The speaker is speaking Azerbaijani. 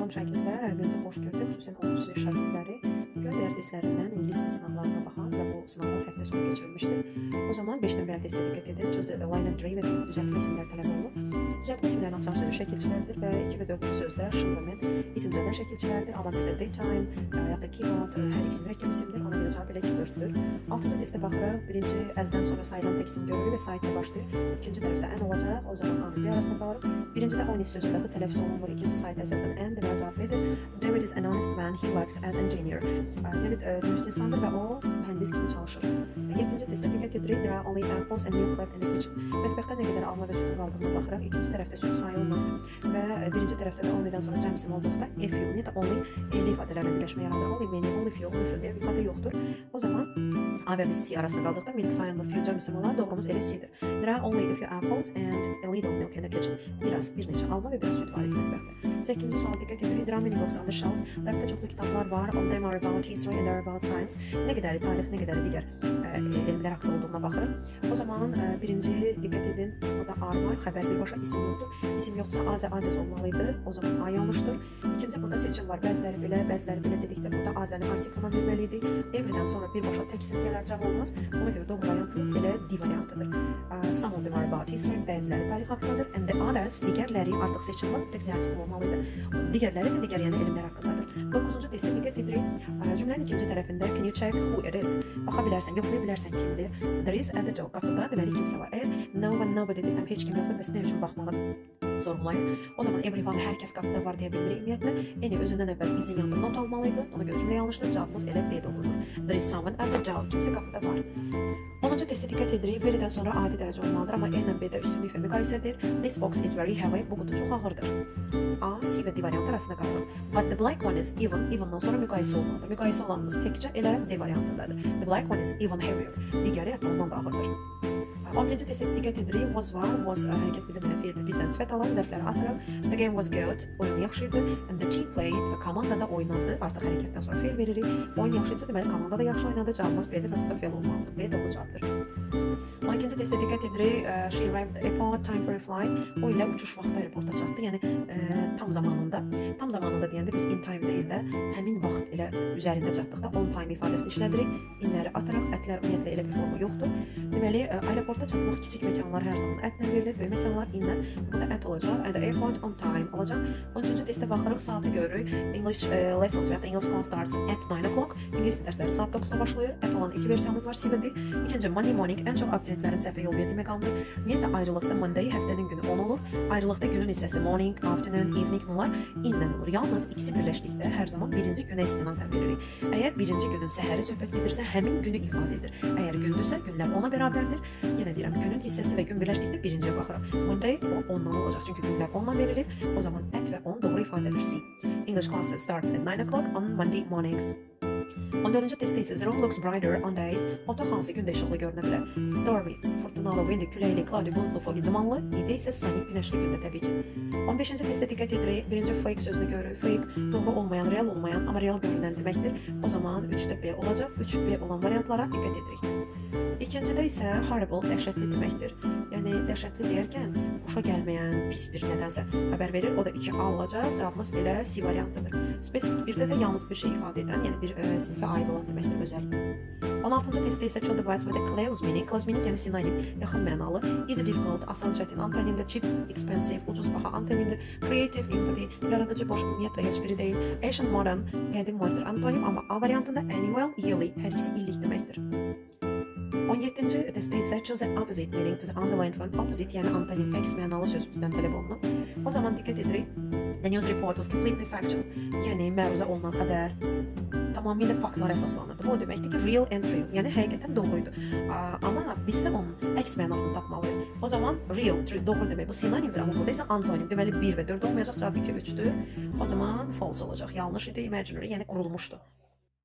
Salam şagirdlər, hər birinizi xoş gördük. Xüsusən 10-cu sinif şagirdləri göndər testlərindən ingilis dil sınavlarına baxan və bu sınavlar həftə sonu keçirilmişdir. O zaman 5 nömrəli testə diqqət edin. Choose a line of 3 və düzəltmə isimlər tələb olunur. Düzəltmə isimlərin açan sözü şəkilçilərdir və 2 və 4-cü sözlər şımbament isimcələr şəkilçilərdir. Amma bir də daytime, ya da keyboard hər isim mürəkkəb isimdir. Ona görə cavab elə ki 4-dür. 6-cı testə baxırıq. Birinci əzdən sonra sayılan tek isim görülür və saytla başlayır. İkinci tərəfdə ən olacaq. O zaman A və B arasında qalırıq. Birincidə oyun sözcüləri tələffüz olunur. İkinci sayta əsasən ən deməli cavab verir. David is an honest man. He works as engineer. David dürüst insandır və o mühəndis kimi çalışır. 7-ci testə diqqət edirik. There are only apples and milk left in the kitchen. Mətbəxdə nə qədər alma və südün qaldığına baxırıq. İkinci tərəfdə süd sayılmır və birinci tərəfdə də only'dən sonra cəm isim olduqda if you, ya da only eli ifadələrlə birləşmə yaradır. Only, many, only few, only few deyə bir ifadə yoxdur. O zaman A və C arasında qaldıqda milk sayılmır. Few cəm isim olar. Doğrumuz elə C-dir. There are only a few apples and a little milk in the kitchen. Bir neçə alma və bir süd var idi mətbəxdə. 8-ci suala diqqət edirik. There are many books on the shelf. Rəfdə çoxlu kitablar var. All them are about history and are about science. Nə qədəri tarix, nə qədəri digər elmlər haqqında olduğuna baxırıq. O zaman birinci diqqət edin. O da A var. Xəbər birbaşa isim yoxdur. İsim yoxdursa Azəz olmalıydı. O zaman A yanlışdır. İkinci burada seçim var. Bəziləri belə dedikdə burada Azəni artiklına verməliydik. Everydən sonra birbaşa tək isim gələr cavab olmaz. Ona görə doğru variantımız elə D variantıdır. Some of them are about history. Bəziləri tarix haqqındadır. And the others, digərləri artıq seçim var. Tək artikl olmalıdır. Digərləri də digər yəni elmlər haqqındadır. 9-cu testə diqqət edirik. Cümlənin ikinci tərəfində can you check who it is? Baxa bilərsən, yoxlaya bilərsən kimdir? There is at the door. Qapıda deməli kimsə var. Əgər no one nobody desəm heç kim yoxdur, bəs nə üçün baxmağı sorğulayır? O zaman everyone hər kəs qapıda var deyə bilmirik ümumiyyətlə. Yəni özündən əvvəl izin yanında not almalıydı. Ona görə cümlə yanlışdır. Cavabımız elə B doğrudur. There is someone at the door. Kimsə qapıda var. 10-cu testə diqqət edirik. Veridən sonra adi dərəcə olmalıdır, amma E ilə B-də üstünlük və müqayisədir. This box is very heavy. Bu qutu çox ağırdır. A, C və D variantı arasında qalır. But the black one is even. Even'dan sonra müqayisə olmalıdır. Müqayisə olanımız təkcə elə D variantındadır. The black one is even heavier. Digəri hətta ondan da ağırdır. 11-ci testə diqqət edirik. Was var. Was hərəkət bildirmə feildir. Bizdən sifət alır, zərfləri atırıq. The game was good. Oyun yaxşı idi. And the team played və komanda da oynandı. Artıq hərəkətdən sonra feil veririk. Oyun yaxşı idi, deməli komanda da yaxşı oynadı. Cavabımız B-dir və burada feil olmalıdır. B doğru cavabdır. 12-ci testə diqqət edirik. She arrived at the airport, time for a flight. O ilə uçuş vaxtı aeroporta çatdı. Yəni tam zamanında. Tam zamanında deyəndə biz in time deyil də həmin vaxt elə üzərində çatdıqda on time ifadəsini işlədirik. İnləri atırıq. Ətlər ümumiyyətlə elə bir forma yoxdur. Deməli aeroporta çatmaq kiçik məkanlar hər zaman ətlə verilir. Böyük məkanlar inlə. Burada ət olacaq. At the airport on time olacaq. 13-cü testə baxırıq. Saatı görürük. English lessons və ya da English class starts at 9 o'clock. İngilis dərsləri saat 9-da başlayır. Ət olan iki versiyamız var. C və D. İkinci Monday morning ən çox abituriyentlərin səhvə yol verdiyi məqamdır. Ümumiyyətlə ayrılıqda Monday həftənin günü 10 olur. Ayrılıqda günün hissəsi morning, afternoon, evening bunlar inlə olur. Yalnız ikisi birləşdikdə hər zaman birinci günə istinadən veririk. Əgər birinci günün səhəri söhbət gedirsə, həmin günü ifadə edir. Əgər gündüzsə, günlər ona bərabərdir. Yenə deyirəm, günün hissəsi və gün birləşdikdə birinciyə baxırıq. Monday o 10-dan olacaq, çünki günlər 10-dan verilir. O zaman ət və 10 doğru ifadədir C. English class starts at 9 o'clock on Monday mornings. 14-cü testdə isə the room looks brighter on days. Otaq hansı gündə işıqlı görünə bilər? Stormy, fırtınalı, windy, küləkli, cloudy, bulutlu, foggy, dumanlı. İndi isə sunny, günəşli gündə təbii ki. 15-ci testdə diqqət edirik. Birinci fake sözünü görürük. Fake doğru olmayan, real olmayan, amma real görünən deməkdir. O zaman 3-də B olacaq. 3B olan variantlara diqqət edirik. İkincidə isə horrible, dəhşətli deməkdir. Yəni dəhşətli deyərkən xoşa gəlməyən, pis bir nədənsə xəbər verir. O da 2A olacaq. Cavabımız elə C variantıdır. Spesifik birdə də yalnız bir şey ifadə edən, yəni bir sinifə aid olan deməkdir, özəl. 16-cı testdə isə show the words with a close meaning. Close meaning yəni sinonim, yaxın mənalı. Easy, difficult, asan, çətin, antonimdir. Cheap, expensive, ucuz, baha, antonimdir. Creative, empathy, yaradıcı, boş, ümumiyyətlə heç biri deyil. Ancient, modern, qədim, müasir, antonim, amma A variantında annual, yearly, hər ikisi illik deməkdir. 17-ci testdə isə choose the opposite meaning to the underlined one. Opposite yəni antonim, əks mənalı söz bizdən tələb olunur. O zaman diqqət edirik. The news report was completely factual. Yəni məruzə olunan xəbər tamamilə faktlara əsaslanırdı. Bu o deməkdir ki, real and true. Yəni həqiqətən doğruydu. Amma bizsə onun əks mənasını tapmalıyıq. O zaman real, true, doğru demək bu sinonimdir, amma burada isə antonim. Deməli 1 və 4 olmayacaq, cavab 2, 3-dür. O zaman false olacaq. Yanlış idi, imaginary, yəni qurulmuşdu.